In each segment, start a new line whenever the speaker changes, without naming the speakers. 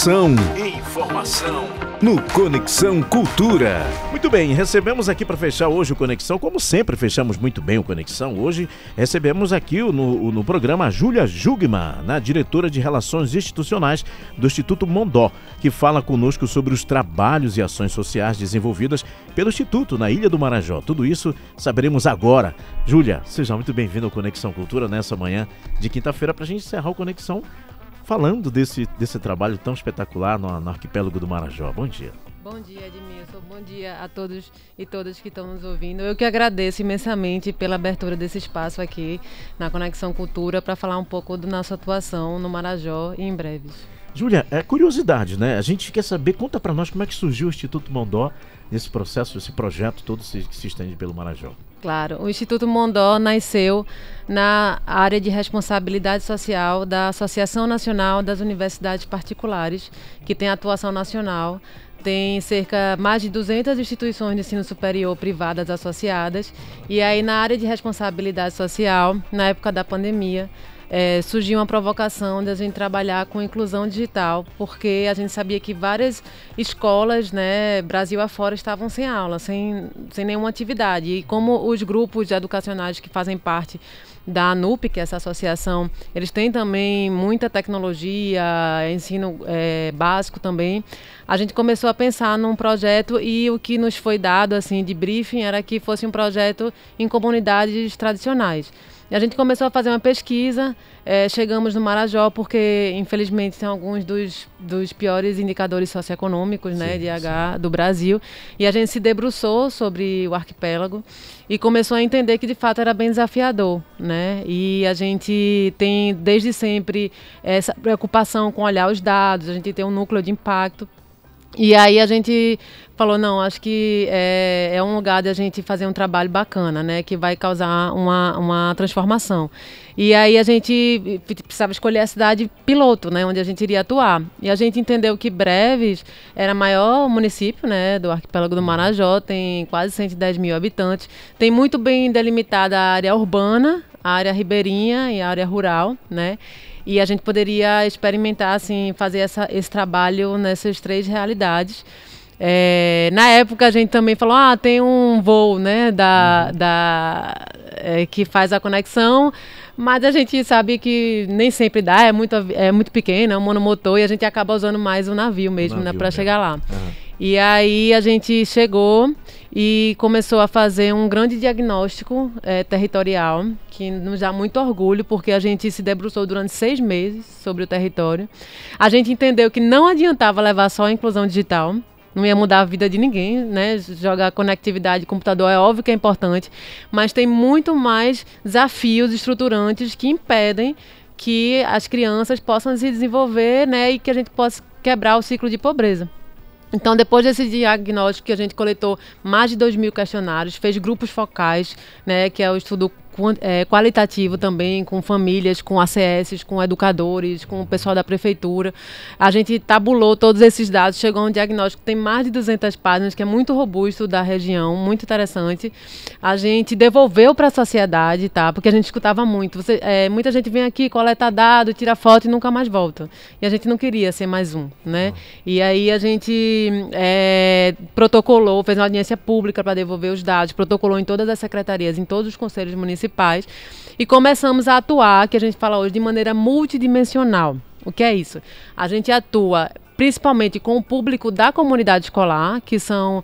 Informação no Conexão Cultura. Muito bem, recebemos aqui para fechar hoje o Conexão, como sempre fechamos muito bem o Conexão. Hoje recebemos aqui no programa a Júlia Jugman, diretora de Relações Institucionais do Instituto Mondó, que fala conosco sobre os trabalhos e ações sociais desenvolvidas pelo Instituto na Ilha do Marajó. Tudo isso saberemos agora. Júlia, seja muito bem-vinda ao Conexão Cultura nessa manhã de quinta-feira para a gente encerrar o Conexão falando desse trabalho tão espetacular no arquipélago do Marajó. Bom dia.
Bom dia, Edmilson. Bom dia a todos e todas que estão nos ouvindo. Eu que agradeço imensamente pela abertura desse espaço aqui na Conexão Cultura para falar um pouco da nossa atuação no Marajó e em breves.
Júlia, curiosidade, né? A gente quer saber, conta para nós como é que surgiu o Instituto Mondó nesse processo, esse projeto todo que se estende pelo Marajó.
Claro, o Instituto Mondó nasceu na área de responsabilidade social da Associação Nacional das Universidades Particulares, que tem atuação nacional. Tem mais de 200 instituições de ensino superior privadas associadas. E aí, na área de responsabilidade social, na época da pandemia, surgiu uma provocação de a gente trabalhar com inclusão digital, porque a gente sabia que várias escolas, Brasil afora, estavam sem aula, sem nenhuma atividade. E como os grupos educacionais que fazem parte da ANUP, que é essa associação, eles têm também muita tecnologia, ensino básico também, a gente começou a pensar num projeto e o que nos foi dado assim, de briefing era que fosse um projeto em comunidades tradicionais. E a gente começou a fazer uma pesquisa, chegamos no Marajó porque, infelizmente, tem alguns dos piores indicadores socioeconômicos, sim. Do Brasil. E a gente se debruçou sobre o arquipélago e começou a entender que, de fato, era bem desafiador, E a gente tem, desde sempre, essa preocupação com olhar os dados, a gente tem um núcleo de impacto. E aí a gente falou, não, acho que é um lugar de a gente fazer um trabalho bacana, que vai causar uma transformação. E aí a gente precisava escolher a cidade piloto, onde a gente iria atuar. E a gente entendeu que Breves era o maior município, do arquipélago do Marajó, tem quase 110 mil habitantes, tem muito bem delimitada a área urbana, a área ribeirinha e a área rural, E a gente poderia experimentar, assim, fazer esse trabalho nessas três realidades. Na época a gente também falou, tem um voo, que faz a conexão, mas a gente sabe que nem sempre dá, é muito pequeno, é um monomotor e a gente acaba usando mais o navio mesmo, para chegar lá. E aí a gente chegou e começou a fazer um grande diagnóstico territorial, que nos dá muito orgulho, porque a gente se debruçou durante 6 meses sobre o território. A gente entendeu que não adiantava levar só a inclusão digital, não ia mudar a vida de ninguém, Jogar conectividade de computador é óbvio que é importante, mas tem muito mais desafios estruturantes que impedem que as crianças possam se desenvolver, e que a gente possa quebrar o ciclo de pobreza. Então, depois desse diagnóstico que a gente coletou mais de 2.000 questionários, fez grupos focais, que é o estudo qualitativo também, com famílias, com ACS, com educadores, com o pessoal da prefeitura. A gente tabulou todos esses dados, chegou a um diagnóstico que tem mais de 200 páginas, que é muito robusto da região, muito interessante. A gente devolveu para a sociedade, porque a gente escutava muito. Muita gente vem aqui, coleta dado, tira foto e nunca mais volta. E a gente não queria ser mais um, E aí a gente protocolou, fez uma audiência pública para devolver os dados, protocolou em todas as secretarias, em todos os conselhos municipais, e começamos a atuar, que a gente fala hoje, de maneira multidimensional. O que é isso? A gente atua principalmente com o público da comunidade escolar, que são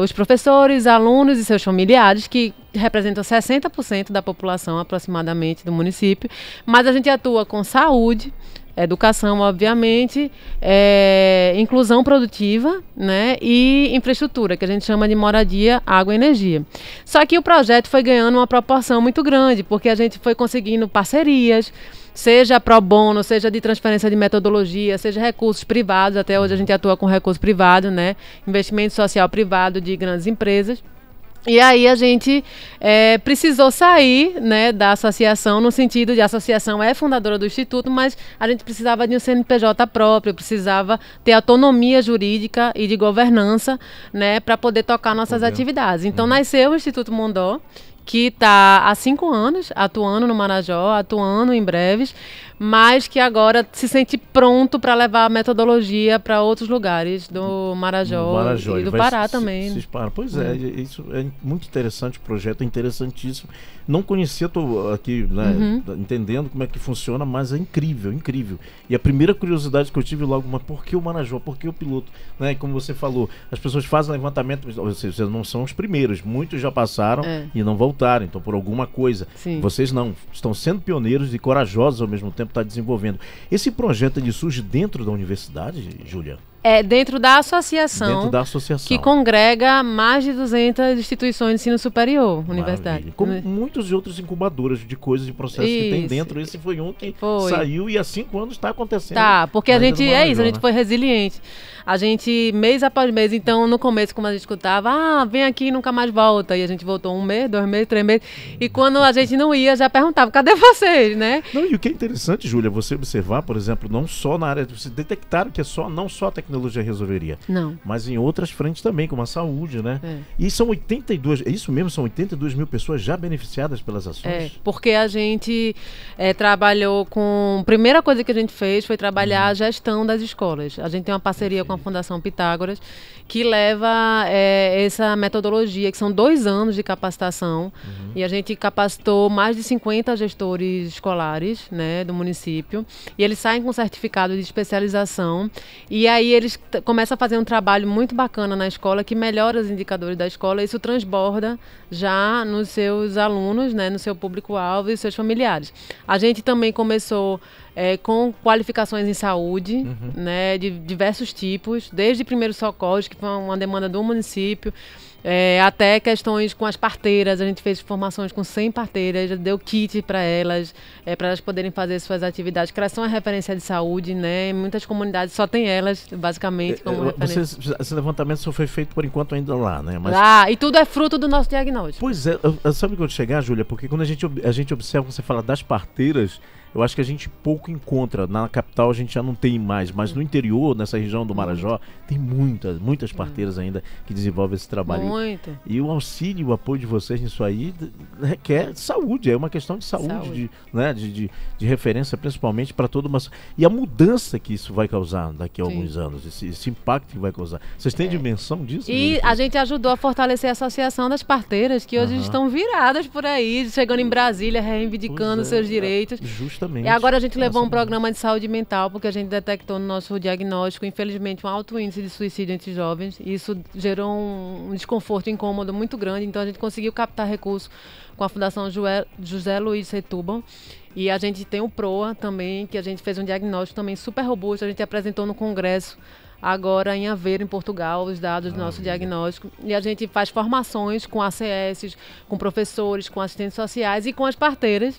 os professores, alunos e seus familiares, que representam 60% da população aproximadamente do município, mas a gente atua com saúde, educação, obviamente, inclusão produtiva, e infraestrutura, que a gente chama de moradia, água e energia. Só que o projeto foi ganhando uma proporção muito grande, porque a gente foi conseguindo parcerias, seja pro bono, seja de transferência de metodologia, seja recursos privados, até hoje a gente atua com recurso privado, investimento social privado de grandes empresas. E aí a gente precisou sair, da associação, no sentido de a associação é fundadora do Instituto, mas a gente precisava de um CNPJ próprio, precisava ter autonomia jurídica e de governança, para poder tocar nossas atividades. Então nasceu o Instituto Mondó, que está há 5 anos atuando no Marajó, atuando em Breves, mas que agora se sente pronto para levar a metodologia para outros lugares do Marajó e do Pará também.
Pois é, isso é muito interessante, o projeto é interessantíssimo. Não conhecia, estou aqui, né, entendendo como é que funciona, mas é incrível, incrível. E a primeira curiosidade que eu tive logo, mas por que o Marajó? Por que o piloto? Né, como você falou, as pessoas fazem levantamento, vocês não são os primeiros, muitos já passaram e não voltaram, então por alguma coisa.
Sim.
Vocês não, estão sendo pioneiros e corajosos ao mesmo tempo, está desenvolvendo. Esse projeto ele surge dentro da universidade, Júlia?
É dentro da associação.
Dentro da associação.
Que congrega mais de 200 instituições de ensino superior, universidade.
Como muitos outros incubadores de coisas, de processos que tem dentro. Esse foi um que saiu e há 5 anos está acontecendo.
Tá, porque a gente, a gente foi resiliente. A gente, mês após mês, então no começo, como a gente escutava, vem aqui e nunca mais volta. E a gente voltou 1 mês, 2 meses, 3 meses. E quando a gente não ia, já perguntava, cadê vocês, né?
Não, e o que é interessante, Júlia, você observar, por exemplo, não só na área, vocês detectaram que não só a tecnologia resolveria, mas em outras frentes também, como a saúde, né? E são 82, é isso mesmo, são 82 mil pessoas já beneficiadas pelas ações?
Porque a gente trabalhou com... Primeira coisa que a gente fez foi trabalhar a gestão das escolas. A gente tem uma parceria com a Fundação Pitágoras, que leva essa metodologia, que são 2 anos de capacitação, e a gente capacitou mais de 50 gestores escolares, né, do município, e eles saem com certificado de especialização, e aí eles começam a fazer um trabalho muito bacana na escola, que melhora os indicadores da escola, e isso transborda já nos seus alunos, né, no seu público-alvo e seus familiares. A gente também começou com qualificações em saúde, né, de diversos tipos, desde primeiros socorros, que foi uma demanda do município, até questões com as parteiras. A gente fez formações com 100 parteiras, já deu kit para elas poderem fazer suas atividades, que elas são a referência de saúde, né? Em muitas comunidades só tem elas, basicamente, como referência.
Esse levantamento só foi feito por enquanto ainda lá, né? Mas...
e tudo é fruto do nosso diagnóstico.
Pois é, sabe quando chegar, Júlia? Porque quando a gente observa, você fala das parteiras, eu acho que a gente pouco encontra. Na capital a gente já não tem mais, mas no interior, nessa região do Marajó, tem muitas parteiras ainda que desenvolvem esse trabalho.
Muito.
E o auxílio e o apoio de vocês nisso aí requer saúde, é uma questão de saúde. De referência, principalmente para toda uma... E a mudança que isso vai causar daqui a alguns anos, esse impacto que vai causar. Vocês têm dimensão disso?
E a gente ajudou a fortalecer a Associação das Parteiras, que hoje estão viradas por aí, chegando em Brasília, reivindicando seus direitos.
Justamente.
E agora a gente levou um programa de saúde mental, porque a gente detectou no nosso diagnóstico, infelizmente, um alto índice de suicídio entre jovens. E isso gerou um desconforto, incômodo muito grande. Então a gente conseguiu captar recursos com a Fundação José Luiz Setúbal. E a gente tem o PROA também, que a gente fez um diagnóstico também super robusto. A gente apresentou no Congresso agora em Aveiro, em Portugal, os dados do nosso diagnóstico. E a gente faz formações com ACS, com professores, com assistentes sociais e com as parteiras.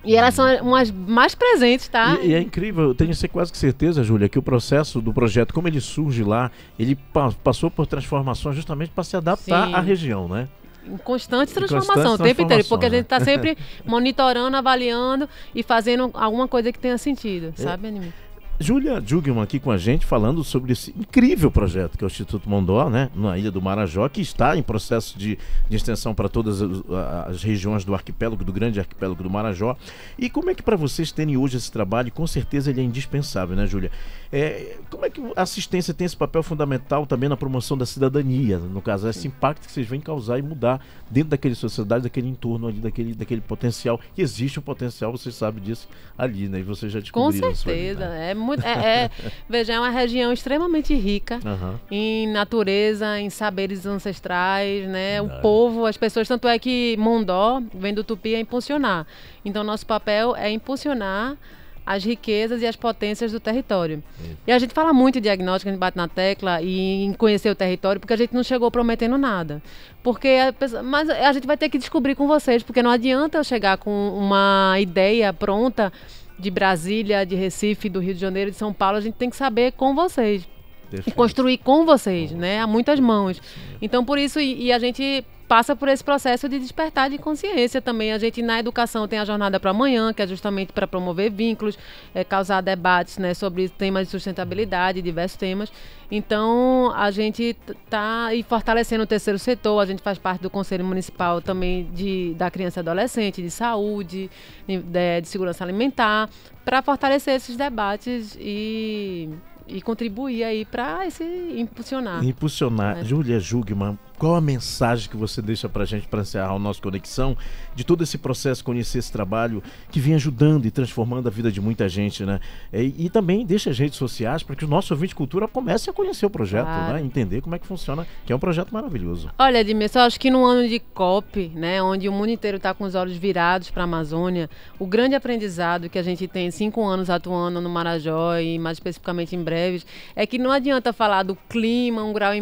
E elas são umas mais presentes, tá?
E é incrível, eu tenho quase que certeza, Júlia, que o processo do projeto, como ele surge lá, ele passou por transformações justamente para se adaptar à região, né?
Em constante transformação, o tempo inteiro, porque a gente está sempre monitorando, avaliando e fazendo alguma coisa que tenha sentido, sabe, Anime?
Júlia Jugman aqui com a gente falando sobre esse incrível projeto que é o Instituto Mondó, né, na Ilha do Marajó, que está em processo de extensão para todas as regiões do arquipélago, do grande arquipélago do Marajó. E como é que para vocês terem hoje esse trabalho, com certeza ele é indispensável, né, Júlia? Como é que a assistência tem esse papel fundamental também na promoção da cidadania, no caso, esse impacto que vocês vêm causar e mudar dentro daquela sociedade, daquele entorno ali, daquele potencial, que existe um potencial, vocês sabem disso ali, né, e vocês já descobriram.
Com certeza, isso ali, né? Veja, é uma região extremamente rica em natureza, em saberes ancestrais, né? O povo, as pessoas, tanto é que Mondó, vem do tupi, é impulsionar. Então, nosso papel é impulsionar as riquezas e as potências do território. E a gente fala muito em diagnóstico, a gente bate na tecla e em conhecer o território, porque a gente não chegou prometendo nada. Mas a gente vai ter que descobrir com vocês, porque não adianta eu chegar com uma ideia pronta de Brasília, de Recife, do Rio de Janeiro, de São Paulo. A gente tem que saber com vocês. Perfeito. E construir com vocês, né? Há muitas mãos. Então, por isso, e a gente passa por esse processo de despertar de consciência também. A gente, na educação, tem a Jornada para Amanhã, que é justamente para promover vínculos, causar debates, né, sobre temas de sustentabilidade, diversos temas. Então, a gente está aí fortalecendo o terceiro setor, a gente faz parte do Conselho Municipal também da criança e adolescente, de saúde, de segurança alimentar, para fortalecer esses debates e contribuir aí para impulsionar.
Impulsionar. Júlia Jugman, qual a mensagem que você deixa para a gente, para encerrar o nosso Conexão, de todo esse processo, conhecer esse trabalho que vem ajudando e transformando a vida de muita gente, né? E também deixa as redes sociais para que o nosso ouvinte de cultura comece a conhecer o projeto, né? Entender como é que funciona, que é um projeto maravilhoso.
Olha, Edmilson, eu acho que num ano de COP, né, onde o mundo inteiro está com os olhos virados para a Amazônia, o grande aprendizado que a gente tem 5 anos atuando no Marajó e mais especificamente em Breves, é que não adianta falar do clima, 1,5 graus,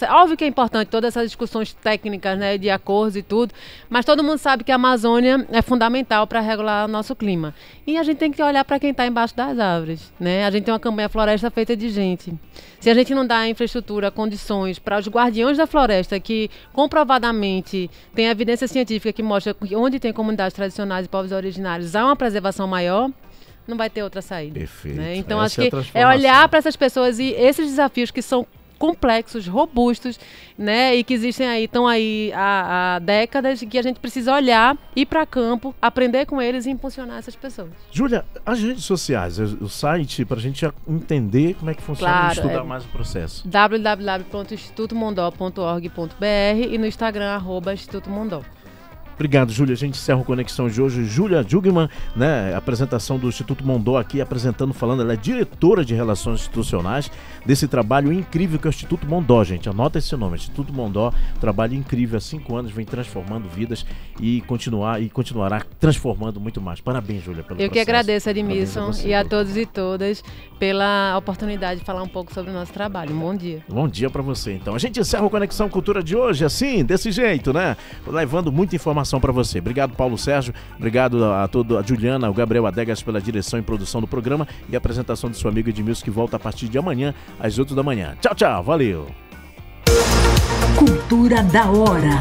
óbvio que é importante todas essas discussões técnicas, né, de acordos e tudo, mas todo mundo sabe que a Amazônia é fundamental para regular o nosso clima. E a gente tem que olhar para quem está embaixo das árvores, né? A gente tem uma campanha Floresta feita de gente. Se a gente não dá infraestrutura, condições para os guardiões da floresta, que comprovadamente tem evidência científica que mostra que onde tem comunidades tradicionais e povos originários há uma preservação maior, não vai ter outra saída.
Perfeito.
Né? Então, acho que é olhar para essas pessoas e esses desafios que são complexos, robustos, né, e que existem aí, estão aí há décadas, que a gente precisa olhar, ir para campo, aprender com eles e impulsionar essas pessoas.
Júlia, as redes sociais, o site, para a gente entender como é que funciona, estudar mais o processo.
www.institutomondó.org.br e no Instagram, @Instituto Mondó.
Obrigado, Júlia. A gente encerra o Conexão de hoje. Júlia Jugman, né? Apresentação do Instituto Mondó aqui, falando. Ela é diretora de Relações Institucionais desse trabalho incrível que é o Instituto Mondó, gente. Anota esse nome, Instituto Mondó. Trabalho incrível, há 5 anos, vem transformando vidas e continuará transformando muito mais. Parabéns, Júlia, pelo processo.
Eu que agradeço, Edmilson, e a todos e todas pela oportunidade de falar um pouco sobre o nosso trabalho. Um bom dia.
Bom dia para você, então. A gente encerra o Conexão Cultura de hoje, assim, desse jeito, né? Levando muita informação para você. Obrigado, Paulo Sérgio. Obrigado a Juliana, ao Gabriel Adegas pela direção e produção do programa e a apresentação do seu amigo Edmilson, que volta a partir de amanhã, às 8 da manhã. Tchau, tchau. Valeu.
Cultura da hora.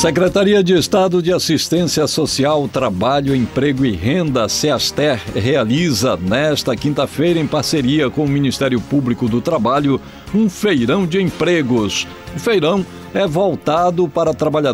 Secretaria de Estado de Assistência Social, Trabalho, Emprego e Renda, SEASTER, realiza nesta quinta-feira, em parceria com o Ministério Público do Trabalho, um feirão de empregos. O feirão é voltado para trabalhadores